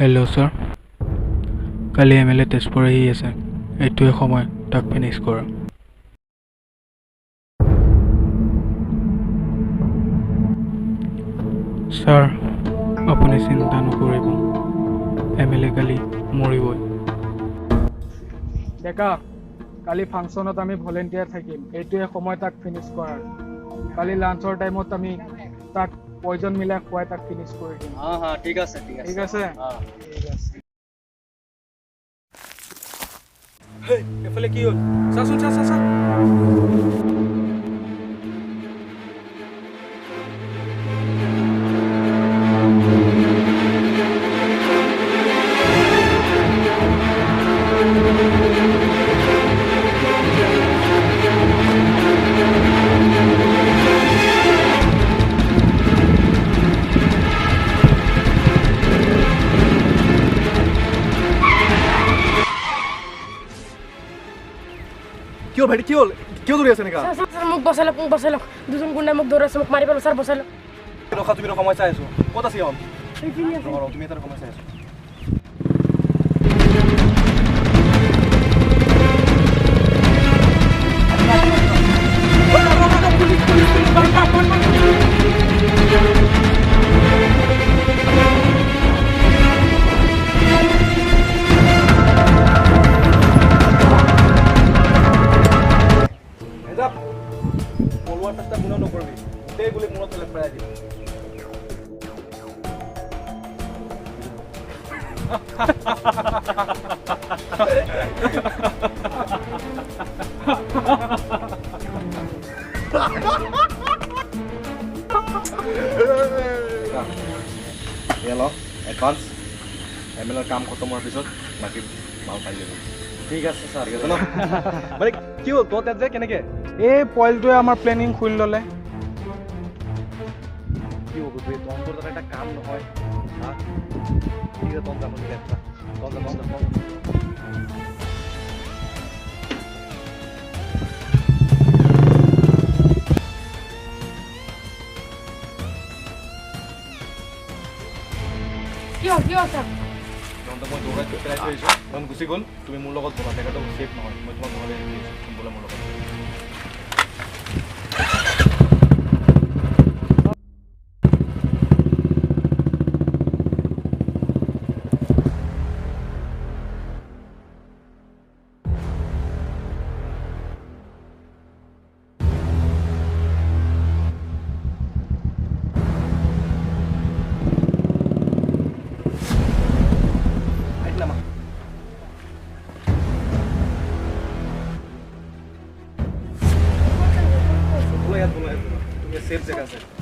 Hello' sir, কালি MLA Tezpur আহি আছে। এইটোৱে সময়, তাক ফিনিছ কৰা। ছাৰ, আপুনি চিন্তা নকৰিব, MLA কালি মৰিবই। ডেকা, কালি ফাংচনত আমি ভলেণ্টিয়াৰ থাকিম। এইটোৱে সময় তাক ফিনিছ কৰাৰ। কালি লাঞ্চৰ টাইমত আমি তাক পয়জন মিলাই খুৱাই তাক ফিনিছ কৰি দিম। ঠিক আছে ঠিক আছে? ঠিক আছে। এফালে কি হ'ল? চাচোন চা। কিয় ভাইটি কি হ'ল? কিয় দৌৰি আছে এনেকা? স্যাৰ মোক বসাই লওক দুজন গুন্ডাই মোক দৌৰাইছে, মোক মাৰি পেলাব। স্যাৰ বসাই লওক। ৰখা, তুমি সময় চাই আছো। ক'ত আছে ইহঁত? তুমি এটা সময় চাই আছো। পলোৱাৰ চেষ্টা কোনেও নকৰিবি, গোটেই গুলি মূৰত পেলাই দিবি। এডভান্স MLAৰ কাম খতম হোৱাৰ পিছত বাকী মাল পাই যাব। ঠিক আছে ছাৰ। ঠিক আছে ন? মানে কি হ'ল তই তাত যে কেনেকে? এই পইলটোৱে আমাৰ প্লেনিং খুলি ল'লে। কি হ'ব তুই তহঁতৰ তাত এটা কাম নহয় হা? ঠিক আছে তহঁত জানো কি হ'ল স্যাৰ? মই দৌৰাই পেলাই থৈ আহিছোঁ, তহঁত গুচি গ'ল। তুমি মোৰ লগত বলা, জেগাটো ছেফ নহয়। মই তোমাক ঘৰলৈ আহি আহিছোঁ, বোলে মোৰ লগত।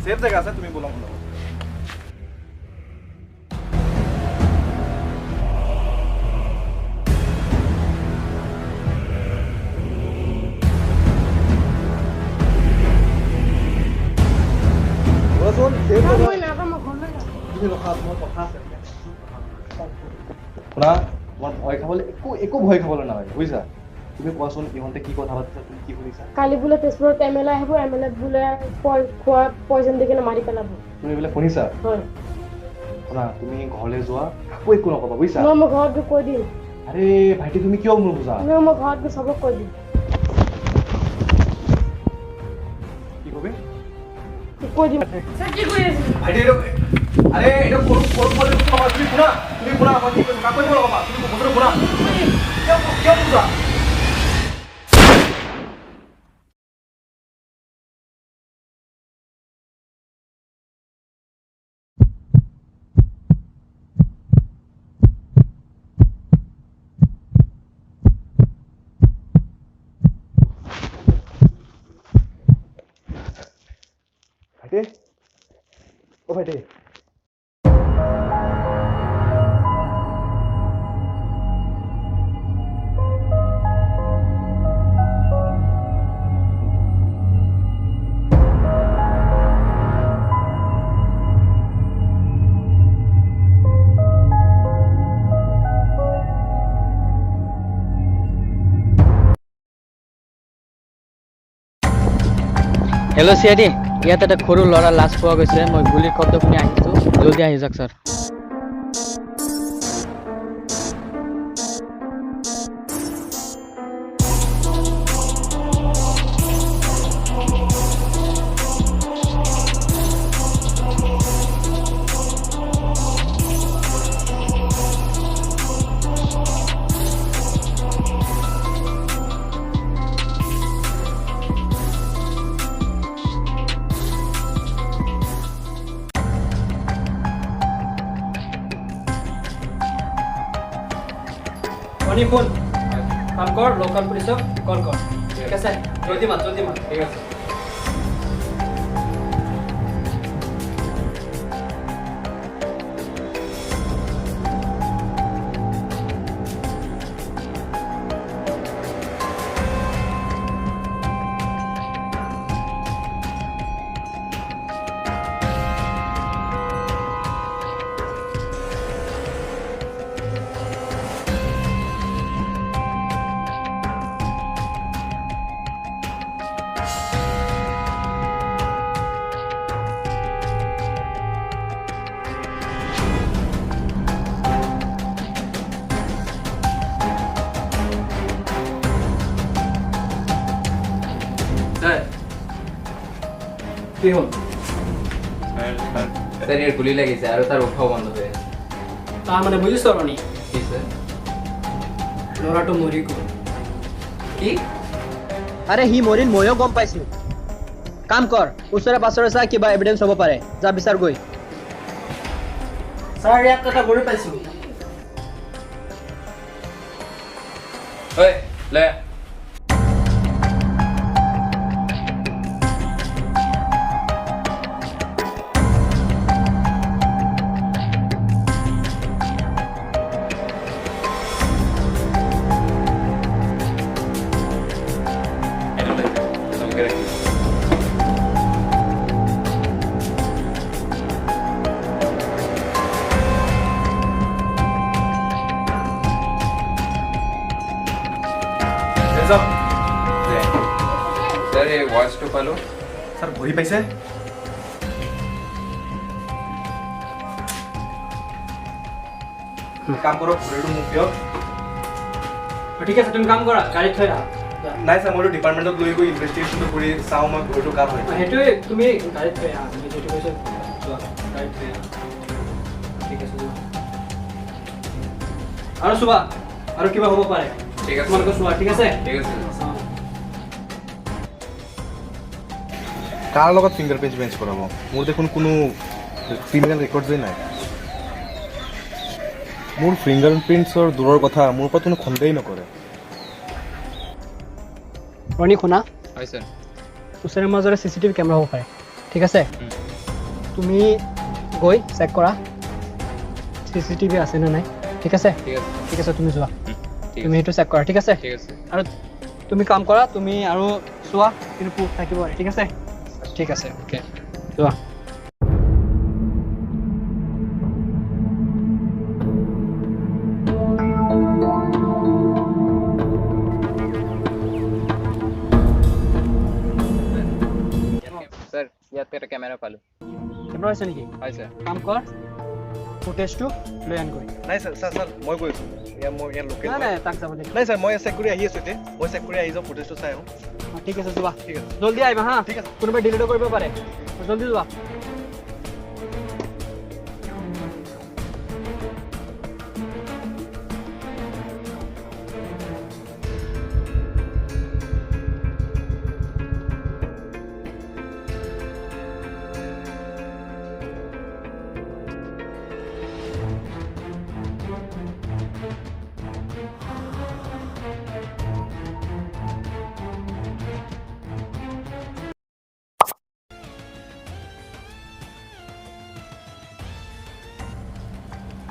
सेफ जगह আছে তুমি বলা বলা বসুন সেফ জগহ মই নাযাম, মই ঘৰলৈ যাম। তুমি ৰখা, তোমাৰ কথা আছে শুনা। তোমাৰ ভয় খাবলৈ একো ভয় খাবলৈ নালাগে, বুজিছা? তুমি কোৱাচোন ইহঁতে কি কথা পাতিছা, তুমি কি শুনিছা? কালি বোলে তেজপুৰত MLA আহিব, MLA বোলে খোৱা পয়জন দি কিনে মাৰি পেলাব। তুমি এইবিলাক শুনিছা? হয়। শুনা, তুমি ঘৰলৈ যোৱা, কাকো একো নকবা, বুজিছা? মই ঘৰত গৈ কৈ দিম। আৰে ভাইটি তুমি কিয় মোৰ বুজা? মই ঘৰত গৈ চবক কৈ দিম। কি কবি? কৈ দিম। স্যাৰ কি কৰি আছে? ভাইটি আরে এটা কোন তুমি শুনা, মই কি কৈছো কাকো একো নকবা, তুমি কথাটো শুনা। কিয় বুজা? ভাইটি ও ভাইটি হেল্ল' চিআইডি, ইয়াত এটা সৰু ল'ৰা লাশ পোৱা গৈছে। মই গুলিৰ শব্দ শুনি আহিছোঁ, জলদি আহি যাওক ছাৰ। শুন কাম কৰ লোকাল পুলিচক কল কৰ ঠিক আছে জলদি মাত ঠিক আছে কি হ'ল স্যাৰ এৰ গুলি লাগিছে আৰ তাৰ উঠাও বন্ধ হয়ে আছে তাৰ মানে বুজিছ ৰণী কি স্যাৰ ল'ৰাটো মৰি গ'ল কি আৰে সি মৰিল ময়ো গম পাইছো কাম কৰ ওচৰে পাছৰে চা কিবা এভিডেন্স হ'ব পাৰে যা বিচাৰ গৈ ছাৰ ইয়াত এটা গৰি পাইছো ওই লে স্যাৰ এই ভয়েসটা পালো স্যাৰ ভৰি পাইছে কাম কৰক ভৰিটো মোক দিয়ক ঠিক আছে তুমি কাম কৰা গাড়ীত থৈ আহা নাই স্যাৰ মইতো ডিপাৰ্টমেণ্টত লৈ গৈ ইনভেষ্টিগেশ্যনটো কৰি চাওঁ মই ভৰিটো কাম হয় সেইটোৱে তুমি গাড়ীত থৈ আহা তুমি যিটো কৈছা যোৱা গাড়ীত থৈ আহা ঠিক আছে যোৱা আৰু চোৱা আৰু কিবা হ'ব পাৰে ঠিক আছে তোমালোকে চোৱা ঠিক আছে ঠিক আছে কাৰ লগত ফিংগাৰপ্ৰিণ্ট বেঞ্চ কৰাব মোৰ দেখোন কোনো ক্ৰিমিনেল ৰেকৰ্ডেই নাই মোৰ ফিংগাৰপ্ৰিণ্টছৰ দূৰৰ কথা মোৰ ওপৰত কোনো সন্দেহ নকৰে ৰণী শুনা হয় স্যাৰ ওচৰে মাজৰে চিচিটিভি কেমেৰা হ'ব পাৰে ঠিক আছে তুমি গৈ চেক কৰা চিচিটিভি আছে নে নাই ঠিক আছে ঠিক আছে তুমি যোৱা ঠিক তুমি সেইটো চেক কৰা ঠিক আছে ঠিক আছে আৰু তুমি কাম কৰা তুমি আৰু চোৱা কিন্তু প্ৰুফ থাকিব ঠিক আছে ঠিক আছে অ'কে যোৱা স্যাৰ ইয়াতে একটা ক্যামেৰা পালো কেমেৰা আছে নেকি হয় স্যাৰ কাম কৰ ফুটেজটো লৈ আন গৈ নাই ছাৰ ছাৰ ছাৰ মই গৈ আছোঁ মই ইয়াৰ লোকেল নাই তাক যাব লাগিব নাই ছাৰ মই চেক কৰি আহি আছোঁ এতিয়া মই চেক কৰি আহি যাওঁ ফুটেজটো চাই আহোঁ ঠিক আছে যোৱা ঠিক আছে জলদি আহিবা হা ঠিক আছে কোনোবাই ডিলিটো কৰিব পাৰে জলদি যোৱা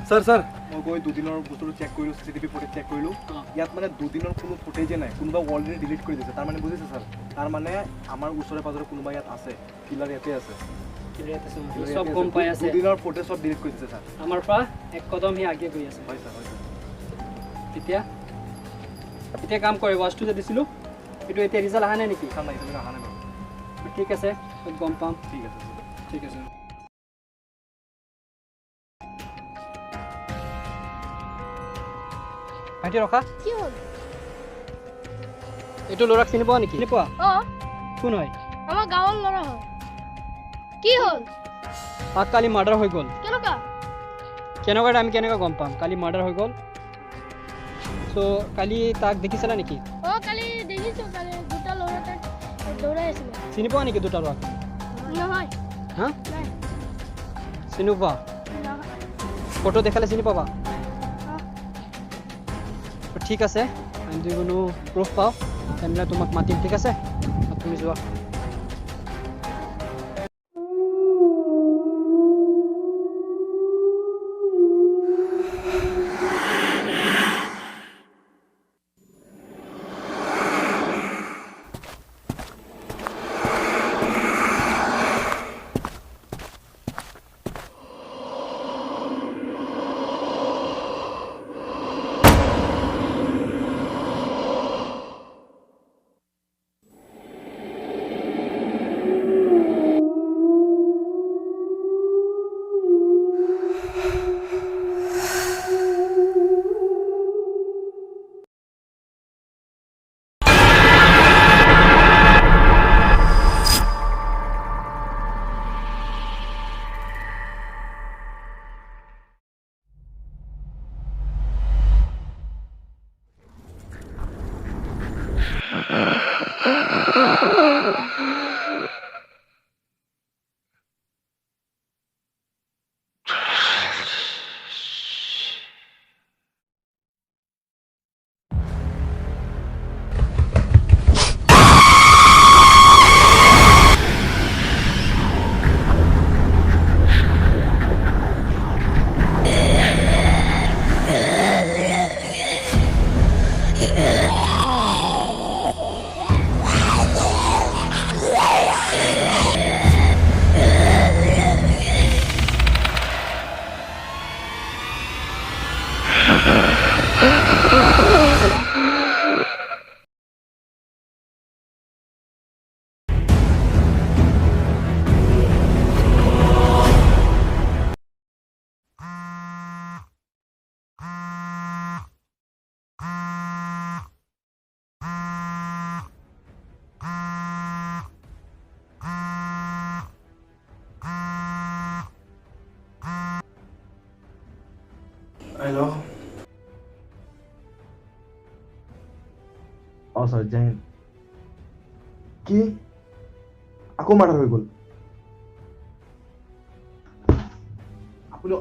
ছাৰ ছাৰ মই গৈ দুদিনৰ বস্তুটো চেক কৰিলোঁ চিচিটিভি ফুটেজ চেক কৰিলোঁ ইয়াত মানে দুদিনৰ কোনো ফুটেজে নাই কোনোবা অলৰেডি ডিলিট কৰি দিছে তাৰমানে বুজিছে ছাৰ তাৰমানে আমাৰ ওচৰে পাজৰে কোনোবা ইয়াত আছে কিলাৰ ইয়াতে আছে চব গম পাই আছে দুদিনৰ ফুটেজ চব ডিলিট কৰি দিছে ছাৰ আমাৰ পৰা এক কদম সি আগে গৈ আছে হয় ছাৰ হয় ছাৰ এতিয়া কাম কৰে ৱাচটো যে দিছিলোঁ এইটো এতিয়া ৰিজাল্ট অহা নাই নেকি ছাৰ নাই এতিয়ালৈকে অহা নাই বাৰু ঠিক আছে গম পাম ঠিক আছে ঠিক আছে ভাইটি ৰখা কি হ'ল এইটো ল'ৰাক চিনি পোৱা নেকি চিনি পোৱা অ কোন হয় আমাৰ গাঁৱৰ ল'ৰা হয় কি হ'ল তাক কালি মাৰ্ডাৰ হৈ গ'ল কেনেকুৱা কেনেকুৱা আমি কেনেকুৱা গম পাম কালি মাৰ্ডাৰ হৈ গ'ল চ' কালি তাক দেখিছিলা নেকি অ কালি দেখিছোঁ কালি দুটা ল'ৰা তাক দৌৰাই আছিলে চিনি পোৱা নেকি দুটা ল'ৰাক নহয় হা নাই চিনি পোৱা নহয় ফটো দেখালে চিনি পাবা ঠিক আছে আমি যদি কোনো প্ৰুফ পাওঁ তেনেহ'লে তোমাক মাতিম ঠিক আছে তুমি যোৱা हेलो सर जय हिंद কি আকৌ মাৰ্ডাৰ হৈ গ'ল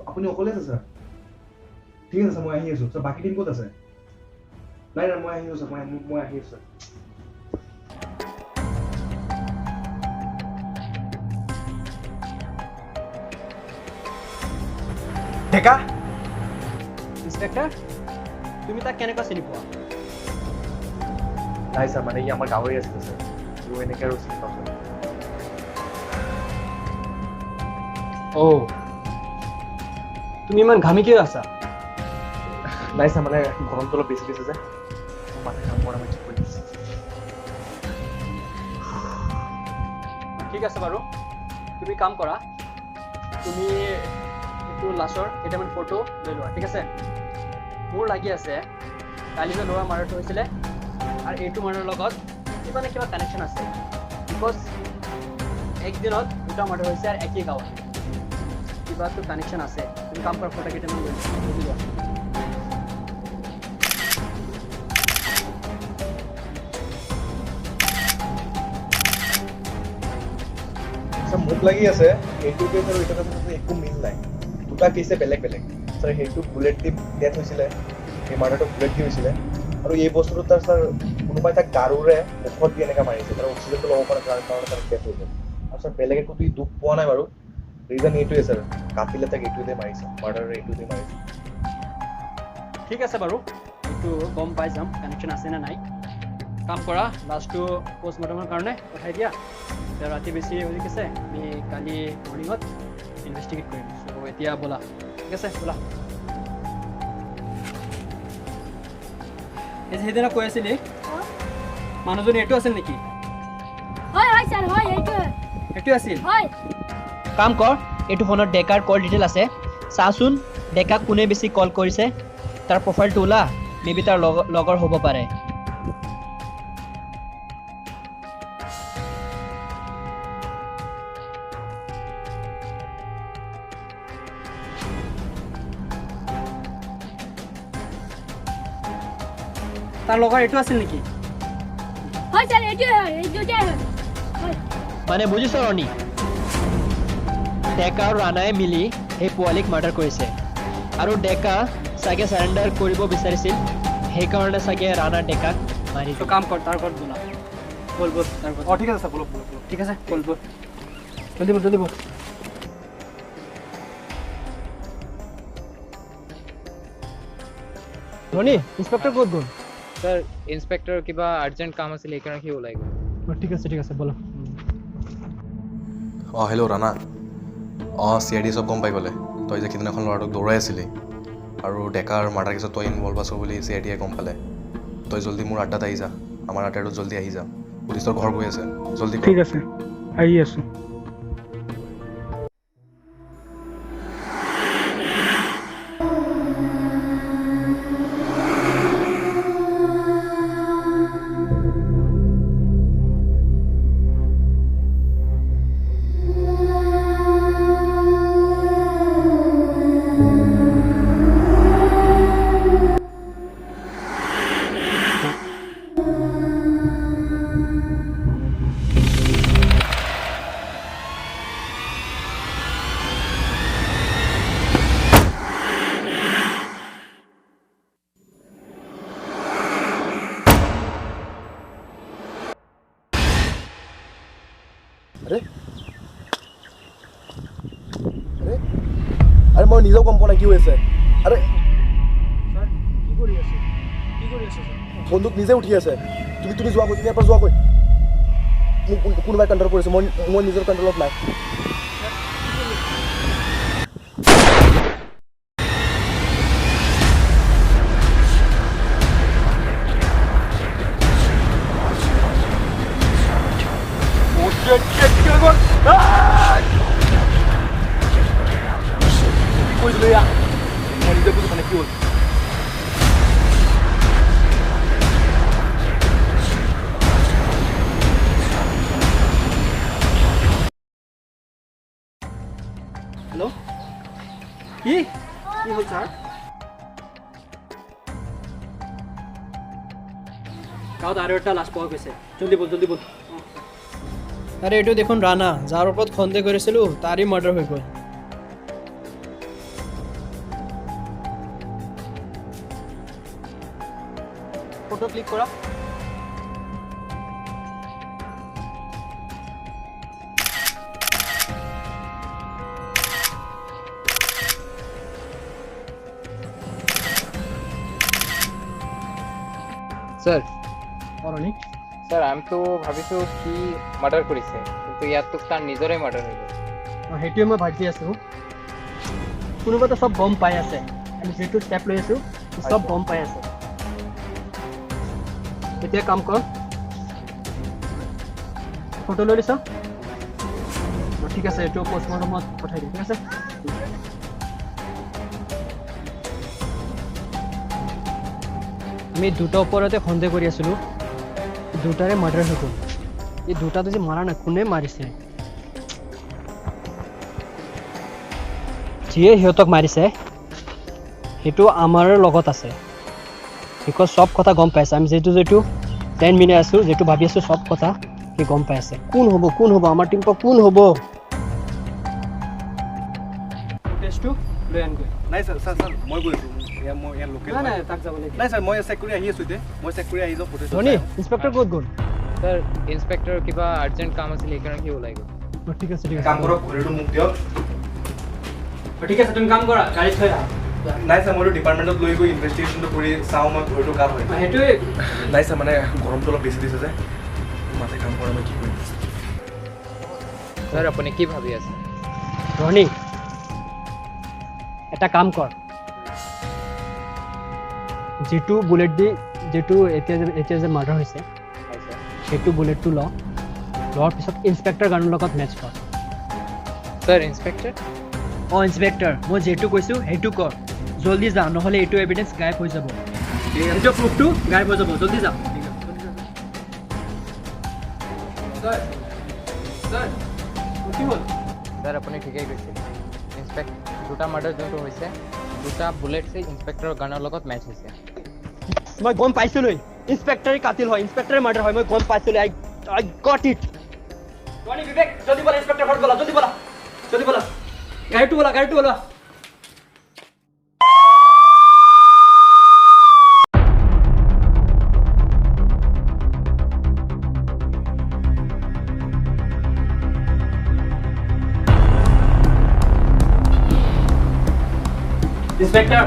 আপুনি অকলে আছে স্যাৰ ঠিক আছে মই আহি আছো স্যাৰ বাকি টিম ক'ত আছে নাই নাই মই আহি আছো মই আহি আছো ডেকা ইন্সপেক্টৰ তুমি তাক কেনেকৈ চিনি পোৱা নাই স্যাৰ মানে ই আমাৰ গাঁৱৰে আছিলে স্যাৰ আৰু এনেকৈ আৰু চিনি পাওঁ তুমি ইমান ঘামি কিয় আছা নাই স্যাৰ মানে গৰমটো অলপ বেছি দিছে যে মানে কামৰ আমি ঠিক কৰি দিছে ঠিক আছে বাৰু তুমি কাম কৰা তুমি এইটো লাষ্টৰ কেইটামান ফটো লৈ লোৱা ঠিক আছে মোৰ লাগি আছে কালি যে ল'ৰা মাৰ্ডাৰটো হৈছিলে আৰু এইটো মাৰ্ডাৰৰ লগত কিবা নে কিবা কানেকশ্যন আছে বিকজ একদিনত দুটা মাৰ্ডাৰ হৈছে আৰু একেই গাঁৱত কিবাটো কানেকশ্যন আছে তুমি কাম কৰা ফটো কেইটামান লৈ লোৱা স্যাৰ মোক লাগি আছে এইটো কেছ আৰু এইটো কেছত একো মিল নাই দুটা কেছে বেলেগ বেলেগ স্যাৰ সেইটো বুলেট দি ডেথ হৈছিলে এই মাৰ্ডাৰটো বুলেট দি হৈছিলে আৰু এই বস্তুটো তাৰ স্যাৰ কোনোবাই তাক গাৰুৰে মুখত দি এনেকৈ মাৰিছে তাৰ অক্সিজেনটো ল'ব পৰা কাৰণে তাৰ ডেথ হৈ গ'ল আৰু স্যাৰ বেলেগ একো দুখ পোৱা নাই বাৰু ৰিজন এইটোৱে স্যাৰ কাটিলে তাক এইটোতে মাৰিছে মাৰ্ডাৰৰ এইটোতে মাৰিছে ঠিক আছে বাৰু এইটো গম পাই যাম কানেকশ্যন আছে নে নাই কাম কৰা লাষ্টটো পষ্টমৰ্টমৰ কাৰণে পঠাই দিয়া এতিয়া ৰাতি বেছি হৈ গৈছে আমি কালি মৰ্ণিঙত ইনভেষ্টিগেট কৰিম চ' এতিয়া ব'লা ঠিক আছে ব'লা এই সেইদিনা কৈ আছিলি মানুহজনী এইটো আছিল নেকি হয় হয় স্যার হয় এইটো আছিল হয় কাম কৰ এইটো ফোনত ডেকাৰ কল ডিটেইল আছে চাচোন ডেকাক কোনে বেছি কল কৰিছে তাৰ প্ৰফাইলটো ওলা মেবি তাৰ লগৰ হ'ব পাৰে তাৰ লগৰ এইটো আছিল নেকি হয় স্যাৰ এই দুটাই হয় মানে বুজিছ ৰণী ডেকা আৰু ৰাণাই মিলি সেই পোৱালীক মাৰ্ডাৰ কৰিছে আৰু ডেকা চাগে চাৰেণ্ডাৰ কৰিব বিচাৰিছিল সেইকাৰণে চাগে ৰাণা ডেকাক মাৰি তো কাম কৰ তাৰ ঘৰত বোলা বল বল তাৰ ঘৰত অঁ ঠিক আছে ছাৰ বলক বলক বলক ঠিক আছে বল বল জলদি বল জলদি বল ধনী ইন্সপেক্টৰ ক'ত গ'ল স্যাৰ ইন্সপেক্টৰ কিবা আৰ্জেন্ট কাম আছিল এইকাৰণে সি ওলাই গ'ল ঠিক আছে ব'লা অঁ হেল্ল' ৰাণা অঁ CID চব গম পাই গ'লে তই যে সিদিনাখন ল'ৰাটোক দৌৰাই আছিলি আৰু ডেকাৰ মাৰ্ডাৰ কেছত তই ইনভল্ভ আছ বুলি CIDয়ে গম পালে তই জল্দি মোৰ আড্ডাত আহি যা আমাৰ আড্ডাটোত জল্দি আহি যা পুলিচৰ ঘৰ গৈ আছে জল্দি কৰ। ঠিক আছে আহি আছোঁ আৰে মই নিজেও গম পোৱা নাই কি হৈ আছে আৰে কি কৰি আছে বন্দুক নিজে উঠি আছে তুমি যোৱা কৈ তুমি ইয়াৰ পৰা যোৱা কৈ মোক কোনোবাই কণ্ট্ৰল কৰিছে মই নিজৰ কণ্ট্ৰলত নাই হেল্ল' কি হ'ল ছাৰ গাঁৱত আৰু এটা লাশ পোৱা গৈছে জলদি বল আৰে এইটো দেখোন ৰাণা যাৰ ওপৰত সন্দেহ কৰিছিলোঁ তাৰেই মাৰ্ডাৰ হৈ গ'ল ফটো ক্লিক কৰা স্যাৰ অৰণী স্যাৰ আমি তো ভাবিছো সি মাৰ্ডাৰ কৰিছে কিন্তু ইয়াত তো তাৰ নিজৰে মাৰ্ডাৰ হৈ গ'ল সেইটোৱে মই ভাবি আছোঁ কোনোবাটো চব গম পাই আছে আমি যিটো ষ্টেপ লৈ আছোঁ চব গম পাই আছে এতিয়া কাম কৰ ফটো লৈ লৈছ ঠিক আছে এইটো পষ্টমৰ্টমত পঠাই দিম ঠিক আছে আমি দুটা ওপৰতে সন্দেহ কৰি আছিলোঁ দুটাৰে মাৰ্ডাৰ হৈ গ'ল এই দুটাটো যে মাৰা নাই কোনে মাৰিছে যিয়ে সিহঁতক মাৰিছে সেইটো আমাৰ লগত আছে বিকজ চব কথা গম পাইছে আমি যিটো প্লেন মিলাই আছোঁ যিটো ভাবি আছোঁ চব কথা সি গম পাই আছে কোন হ'ব আমাৰ টিম পৰা কোন হ'ব টেষ্টটো লৈ আনগৈ নাই ছাৰ মই গৈ আছোঁ মই ইয়াৰ লোকেল নাই তাক যাব লাগিব নাই ছাৰ মই চেক কৰি আহি আছোঁ এতিয়া মই চেক কৰি আহি যাওঁ ফটো ধনী ইন্সপেক্টৰ ক'ত গ'ল স্যাৰ ইন্সপেক্টৰ কিবা আৰ্জেন্ট কাম আছিল এইকাৰণে সি ওলাই গ'ল ঠিক আছে কাম কৰক ঘড়ীটো মোক দিয়ক ঠিক আছে তুমি কাম কৰা গাড়ীত থৈ আহা নাই ছাৰ মইতো ডিপাৰ্টমেণ্টত লৈ গৈ ইনভেষ্টিগেশ্যনটো কৰি চাওঁ মই ঘড়ীটো কাৰ হয় সেইটোৱে নাই ছাৰ মানে গৰমটো অলপ বেছি দিছে যে মাথাই কাম কৰা মই কি কৰিম স্যাৰ আপুনি কি ভাবি আছে ধনী এটা কাম কৰ যিটো বুলেট দি যিটো এতিয়া যে মাৰ্ডাৰ হৈছে সেইটো বুলেটটো লোৱাৰ পিছত ইন্সপেক্টৰ গানৰ লগত মেচ কৰ স্যাৰ ইন্সপেক্টৰ অঁ ইন্সপেক্টৰ মই যিটো কৈছোঁ সেইটো কৰ জলদি যা নহ'লে এইটো এভিডেঞ্চ গায়ব হৈ যাব এইটো প্ৰুফটো গায়ব হৈ যাব জলদি যা কি হ'ল স্যাৰ আপুনি ঠিকেই কৈছে দুটা মাৰ্ডাৰ যোনটো হৈছে দুটা বুলেটছে ইন্সপেক্টৰৰ গানৰ লগত মেচ হৈছে মই গম পাইছিলোঁ ইন্সপেক্টৰে কাটিল হয় ইন্সপেক্টৰে মাৰ্ডাৰ হয় মই গম পাইছিলোঁ আই গট ইট বিবেক জলদি বলা ইন্সপেক্টৰ ঘৰত বলা জলদি বলা গাড়ীটো বলা ইন্সপেক্টৰ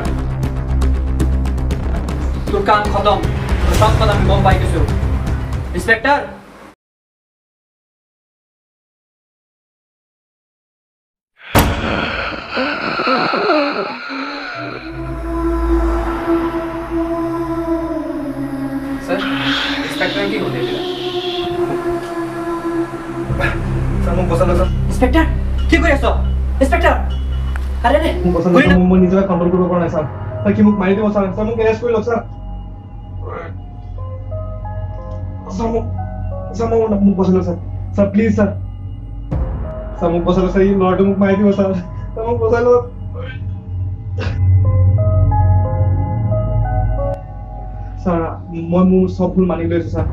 তোৰ কাম খতম তোৰ সব কথা আমি গম পাই গৈছো ইন্সপেক্টৰ স্যাৰ ইন্সপেক্টৰ কি হতে দিলা স্যাৰ মোক বচালো স্যাৰ ইন্সপেক্টৰ কি কৰি আছ ইন্সপেক্টৰ আৰে ৰে মোক বচালো স্যাৰ মই নিজকে কন্ট্ৰোল কৰিব পৰা নাই স্যাৰ স্যাৰ কি মোক মাৰি দিব স্যাৰ স্যাৰ মোক এৰেষ্ট কৰি লওক স্যাৰ স্যাৰ মোক বচালো sir sir please sir sir মোক বচালো স্যাৰ এই ল'ৰাটো মোক মাৰি দিব স্যাৰ স্যাৰ মোক বচাই লওক স্যাৰ মই মোৰ সব ভুল মানি লৈছো স্যাৰ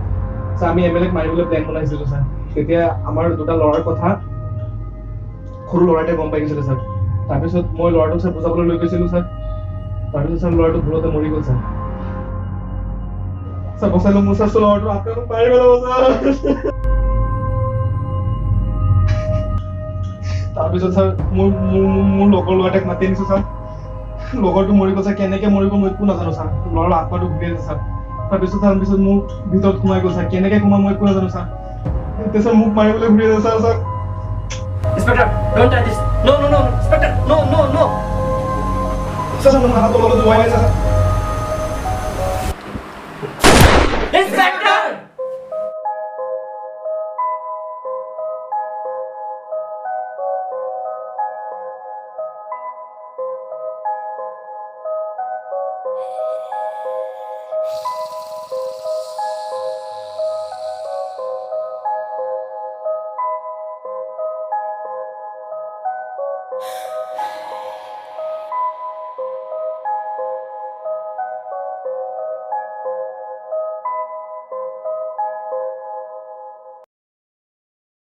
স্যাৰ আমি এমএলএক মাৰিবলৈ প্লেন বনাইছিলো স্যাৰ তেতিয়া আমাৰ দুটা ল'ৰাৰ কথা সৰু ল'ৰাটোৱে গম পাই গৈছিলে স্যাৰ তাৰপিছত মই ল'ৰাটোক স্যাৰ বুজাবলৈ লৈ গৈছিলো স্যাৰ তাৰপিছত স্যাৰ ল'ৰাটো ভুলতে মৰি গ'ল স্যাৰ স্যাৰ বচাই লওক মোৰ স্যাৰ ল'ৰাটো আপোনালোক মাৰি পেলাব স্যাৰ তাৰপিছত স্যাৰ মোৰ লগৰ ল'ৰাটাক মাতি আনিছো স্যাৰ লগৰটো মৰি গ'ল স্যাৰ কেনেকে মৰি গ'ল মই একো নাজানো স্যাৰ ল'ৰাৰ আত্মাটো ঘূৰি আছে স্যাৰ তাৰপিছত মোৰ ভিতৰত সোমাই গ'ল স্যাৰ কেনেকে সোমাই মই একো নাজানো স্যাৰ এতিয়া স্যাৰ মোক মাৰিবলৈ ঘূৰি আছে sir sir inspector don't touch this no no no inspector no no no sir মোৰ হাতৰ লগত ধোৱাই আছে স্যাৰ ইন্সপেক্টৰ